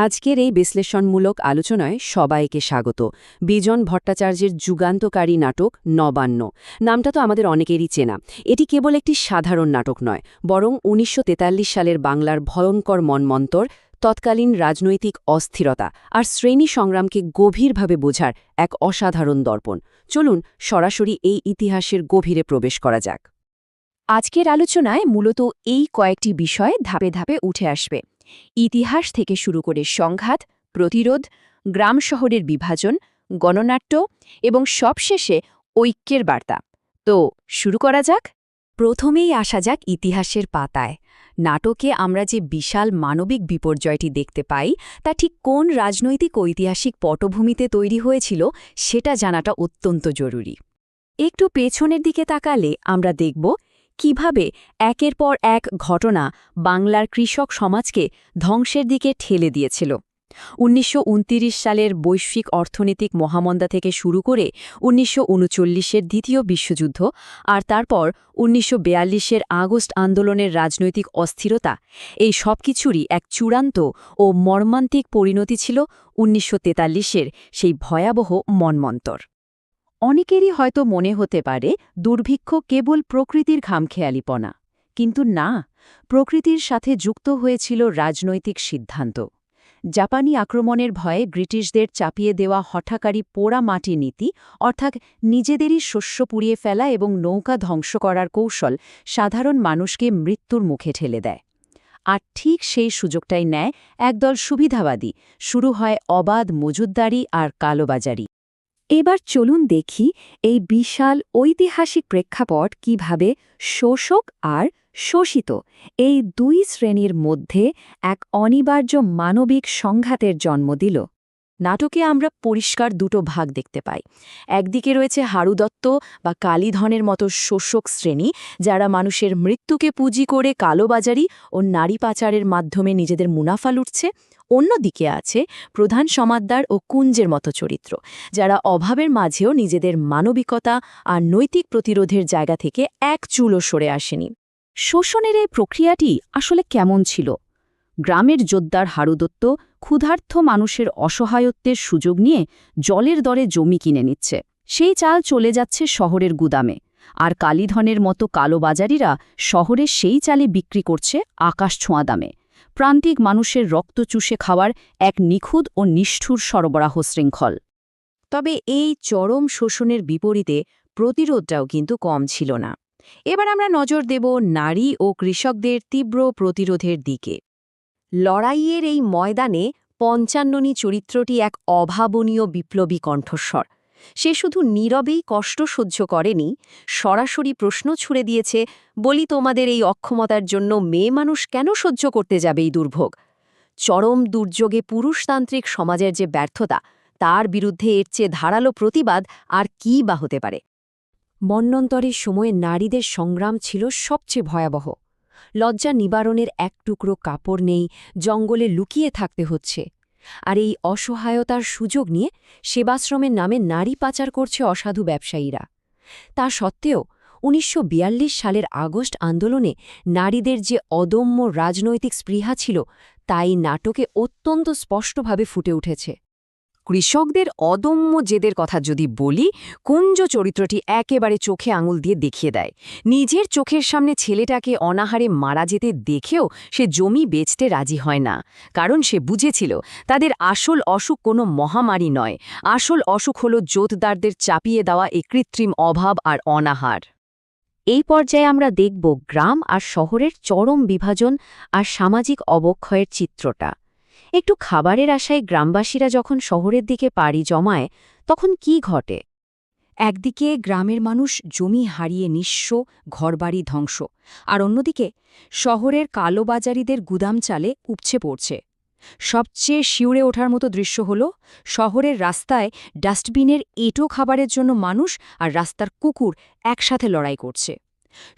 আজকের এই বিশ্লেষণমূলক আলোচনায় সবাইকে স্বাগত। বিজন ভট্টাচার্যের যুগান্তকারী নাটক নবান্ন। নামটা তো আমাদের অনেকেরই চেনা। এটি কেবল একটি সাধারণ নাটক নয়, বরং ১৯৪৩ সালের বাংলার ভয়ঙ্কর মনমন্তর, তৎকালীন রাজনৈতিক অস্থিরতা আর শ্রেণী সংগ্রামকে গভীরভাবে বোঝার এক অসাধারণ দর্পণ। চলুন সরাসরি এই ইতিহাসের গভীরে প্রবেশ করা যাক। আজকের আলোচনায় মূলত এই কয়েকটি বিষয় ধাপে ধাপে উঠে আসবে। ইতিহাস থেকে শুরু করে সংঘাত, প্রতিরোধ, গ্রাম শহরের বিভাজন, গণনাট্য এবং সবশেষে ঐক্যের বার্তা। তো শুরু করা যাক। প্রথমেই আসা যাক ইতিহাসের পাতায়। নাটকে আমরা যে বিশাল মানবিক বিপর্যয়টি দেখতে পাই তা ঠিক কোন রাজনৈতিক ঐতিহাসিক পটভূমিতে তৈরি হয়েছিল সেটা জানাটা অত্যন্ত জরুরি। একটু পেছনের দিকে তাকালে আমরা দেখব কিভাবে একের পর এক ঘটনা বাংলার কৃষক সমাজকে ধ্বংসের দিকে ঠেলে দিয়েছিল। ১৯২৯ সালের বৈশ্বিক অর্থনৈতিক মহামন্দা থেকে শুরু করে ১৯৩৯-এর দ্বিতীয় বিশ্বযুদ্ধ আর তারপর ১৯৪২-এর আগস্ট আন্দোলনের রাজনৈতিক অস্থিরতা, এই সবকিছুরই এক চূড়ান্ত ও মর্মান্তিক পরিণতি ছিল ১৯৪৩-এর সেই ভয়াবহ মন্বন্তর। অনেকেরই হয়তো মনে হতে পারে দুর্ভিক্ষ কেবল প্রকৃতির খামখেয়ালিপনা, কিন্তু না, প্রকৃতির সাথে যুক্ত হয়েছিল রাজনৈতিক সিদ্ধান্ত। জাপানি আক্রমণের ভয়ে ব্রিটিশদের চাপিয়ে দেওয়া হঠাকারী পোড়া মাটি নীতি, অর্থাৎ নিজেদেরই শস্য পুড়িয়ে ফেলা এবং নৌকা ধ্বংস করার কৌশল সাধারণ মানুষকে মৃত্যুর মুখে ঠেলে দেয়। আর ঠিক সেই সুযোগটাই নেয় একদল সুবিধাবাদী। শুরু হয় অবাধ মজুতদারি আর কালোবাজারি। এবার চলুন দেখি এই বিশাল ঐতিহাসিক প্রেক্ষাপট কিভাবে শোষক আর শোষিত এই দুই শ্রেণীর মধ্যে এক অনিবার্য মানবিক সংঘাতের জন্ম দিল। নাটকে আমরা পরিষ্কার দুটো ভাগ দেখতে পাই। একদিকে রয়েছে হারুদত্ত বা কালীধনের মতো শোষক শ্রেণী, যারা মানুষের মৃত্যুকে পুঁজি করে কালোবাজারি ও নারী পাচারের মাধ্যমে নিজেদের মুনাফা লুটছে। অন্যদিকে আছে প্রধান সমাদদার ও কুঞ্জের মতো চরিত্র, যারা অভাবের মাঝেও নিজেদের মানবিকতা আর নৈতিক প্রতিরোধের জায়গা থেকে এক চুলও সরে আসেনি। শোষণের এই প্রক্রিয়াটি আসলে কেমন ছিল? গ্রামের জোদ্দার হারুদত্ত ক্ষুধার্ত মানুষের অসহায়ত্বের সুযোগ নিয়ে জলের দরে জমি কিনে নিচ্ছে। সেই চাল চলে যাচ্ছে শহরের গুদামে, আর কালীধনের মতো কালোবাজারিরা শহরে সেই চালে বিক্রি করছে আকাশছোঁয়া দামে। প্রান্তিক মানুষের রক্ত চুষে খাওয়ার এক নিখুঁত ও নিষ্ঠুর সরবরাহ শৃঙ্খল। তবে এই চরম শোষণের বিপরীতে প্রতিরোধটাও কিন্তু কম ছিল না। এবার আমরা নজর দেব নারী ও কৃষকদের তীব্র প্রতিরোধের দিকে। লড়াইয়ের এই ময়দানে পঞ্চান্ননী চরিত্রটি এক অভাবনীয় বিপ্লবী কণ্ঠস্বর। সে শুধু নীরবেই কষ্ট সহ্য করেনি, সরাসরি প্রশ্ন ছুড়ে দিয়েছে, বলি তোমাদের এই অক্ষমতার জন্য মেয়ে মানুষ কেন সহ্য করতে যাবে এই দুর্ভোগ? চরম দুর্যোগে পুরুষতান্ত্রিক সমাজের যে ব্যর্থতা, তার বিরুদ্ধে এর চেয়ে ধারালো প্রতিবাদ আর কী বা হতে পারে? মন্বন্তরের সময়ে নারীদের সংগ্রাম ছিল সবচেয়ে ভয়াবহ। লজ্জা নিবারণের এক টুকরো কাপড় নেই, জঙ্গলে লুকিয়ে থাকতে হচ্ছে। আর এই অসহায়তার সুযোগ নিয়ে সেবাশ্রমের নামে নারী পাচার করছে অসাধু ব্যবসায়ীরা। তা সত্ত্বেও ১৯৪২ সালের আগস্ট আন্দোলনে নারীদের যে অদম্য রাজনৈতিক স্পৃহা ছিল, তাই নাটকে অত্যন্ত স্পষ্টভাবে ফুটে উঠেছে। কৃষকদের অদম্য জেদের কথা যদি বলি, কুঞ্জ চরিত্রটি একেবারে চোখে আঙুল দিয়ে দেখিয়ে দেয়। নিজের চোখের সামনে ছেলেটাকে অনাহারে মারা যেতে দেখেও সে জমি বেচতে রাজি হয় না, কারণ সে বুঝেছিল তাদের আসল অসুখ কোনো মহামারী নয়, আসল অসুখ হল জোতদারদের চাপিয়ে দেওয়া এই কৃত্রিম অভাব আর অনাহার। এই পর্যায়ে আমরা দেখব গ্রাম আর শহরের চরম বিভাজন আর সামাজিক অবক্ষয়ের চিত্রটা। একটু খাবারের আশায় গ্রামবাসীরা যখন শহরের দিকে পাড়ি জমায়, তখন কি ঘটে? একদিকে গ্রামের মানুষ জমি হারিয়ে নিঃস্ব, ঘরবাড়ি ধ্বংস, আর অন্যদিকে শহরের কালোবাজারিদের গুদাম চালে উপচে পড়ছে। সবচেয়ে শিউরে ওঠার মতো দৃশ্য হল শহরের রাস্তায় ডাস্টবিনের এঁটো খাবারের জন্য মানুষ আর রাস্তার কুকুর একসাথে লড়াই করছে।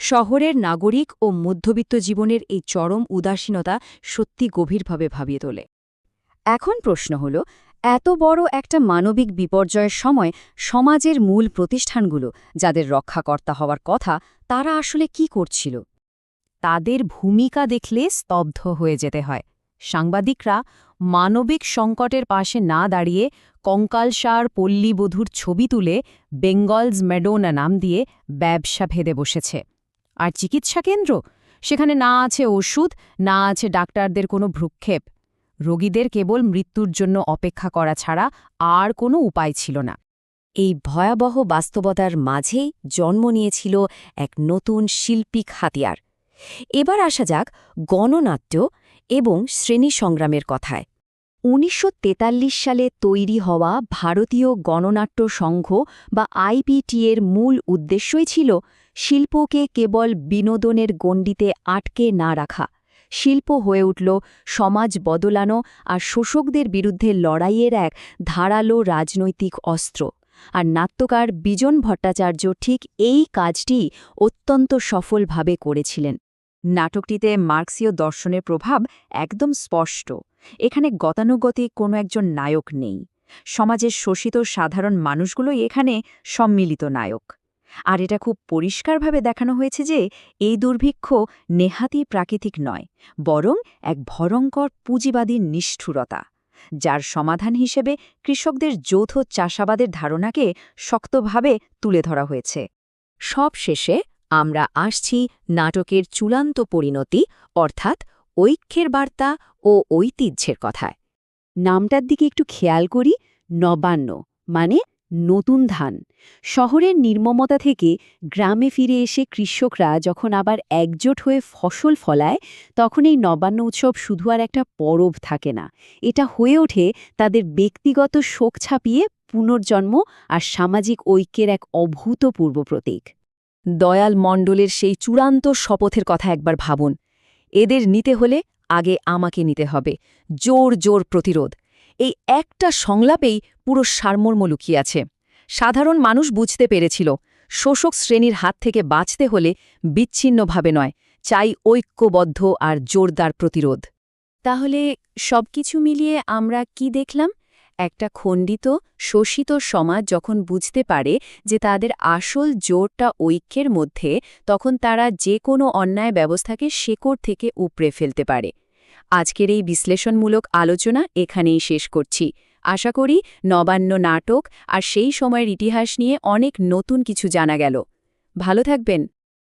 শহরের নাগরিক ও মধ্যবিত্ত জীবনের এই চরম উদাসীনতা সত্যি গভীরভাবে ভাবিয়ে তোলে। এখন প্রশ্ন হল, এত বড় একটা মানবিক বিপর্যয়ের সময় সমাজের মূল প্রতিষ্ঠানগুলো, যাদের রক্ষাকর্তা হওয়ার কথা, তারা আসলে কি করছিল? তাদের ভূমিকা দেখলে স্তব্ধ হয়ে যেতে হয়। সাংবাদিকরা মানবিক সংকটের পাশে না দাঁড়িয়ে কঙ্কালসার পল্লীবধূর ছবি তুলে বেঙ্গলস ম্যাডোনা নাম দিয়ে ব্যবসা ভেদে বসেছে। আর চিকিৎসা কেন্দ্র, সেখানে না আছে ওষুধ, না আছে ডাক্তারদের কোনো ভ্রুক্ষেপ। রোগীদের কেবল মৃত্যুর জন্য অপেক্ষা করা ছাড়া আর কোনো উপায় ছিল না। এই ভয়াবহ বাস্তবতার মাঝেই জন্ম নিয়েছিল এক নতুন শিল্পিক হাতিয়ার। এবার আসা যাক গণনাট্য এবং শ্রেণী সংগ্রামের কথায়। ১৯৪৩ সালে তৈরি হওয়া ভারতীয় গণনাট্য সংঘ বা আইপিটি-এর মূল উদ্দেশ্যই ছিল শিল্পকে কেবল বিনোদনের গণ্ডিতে আটকে না রাখা। শিল্প হয়ে উঠল সমাজ বদলানো আর শোষকদের বিরুদ্ধে লড়াইয়ের এক ধারালো রাজনৈতিক অস্ত্র। আর নাট্যকার বিজন ভট্টাচার্য ঠিক এই কাজটি অত্যন্ত সফলভাবে করেছিলেন। নাটকটিতে মার্ক্সীয় দর্শনের প্রভাব একদম স্পষ্ট। এখানে গতানুগতিক কোনো একজন নায়ক নেই। সমাজের শোষিত সাধারণ মানুষগুলোই এখানে সম্মিলিত নায়ক। আর এটা খুব পরিষ্কারভাবে দেখানো হয়েছে যে এই দুর্ভিক্ষ নেহাতই প্রাকৃতিক নয়, বরং এক ভয়ঙ্কর পুঁজিবাদী নিষ্ঠুরতা, যার সমাধান হিসেবে কৃষকদের যৌথ চাষাবাদের ধারণাকে শক্তভাবে তুলে ধরা হয়েছে। সব শেষে আমরা আসছি নাটকের চূড়ান্ত পরিণতি, অর্থাৎ ঐক্যের বার্তা ও ঐতিহ্যের কথায়। নামটার দিকে একটু খেয়াল করি, নবান্ন মানে নতুন ধান। শহরের নির্মমতা থেকে গ্রামে ফিরে এসে কৃষকরা যখন আবার একজোট হয়ে ফসল ফলায়, তখন এই নবান্ন উৎসব শুধু আর একটা পরব থাকে না, এটা হয়ে ওঠে তাদের ব্যক্তিগত শোক ছাপিয়ে পুনর্জন্ম আর সামাজিক ঐক্যের এক অভূতপূর্ব প্রতীক। দয়াল মণ্ডলের সেই চূড়ান্ত শপথের কথা একবার ভাবুন, এদের নিতে হলে আগে আমাকে নিতে হবে, জোর জোর প্রতিরোধ। এই একটা সংলাপেই পুরো সারমর্ম লুকিয়ে আছে। সাধারণ মানুষ বুঝতে পেরেছিল, শোষক শ্রেণীর হাত থেকে বাঁচতে হলে বিচ্ছিন্নভাবে নয়, চাই ঐক্যবদ্ধ আর জোরদার প্রতিরোধ। তাহলে সবকিছু মিলিয়ে আমরা কি দেখলাম? একটা খণ্ডিত, শোষিত সমাজ যখন বুঝতে পারে যে তাদের আসল জোরটা ঐক্যের মধ্যে, তখন তারা যে কোনো অন্যায় ব্যবস্থাকে শেকড় থেকে উপড়ে ফেলতে পারে। আজকের এই বিশ্লেষণমূলক আলোচনা এখানেই শেষ করছি। আশা করি নবান্ন নাটক আর সেই সময়ের ইতিহাস নিয়ে অনেক নতুন কিছু জানা গেল। ভালো থাকবেন।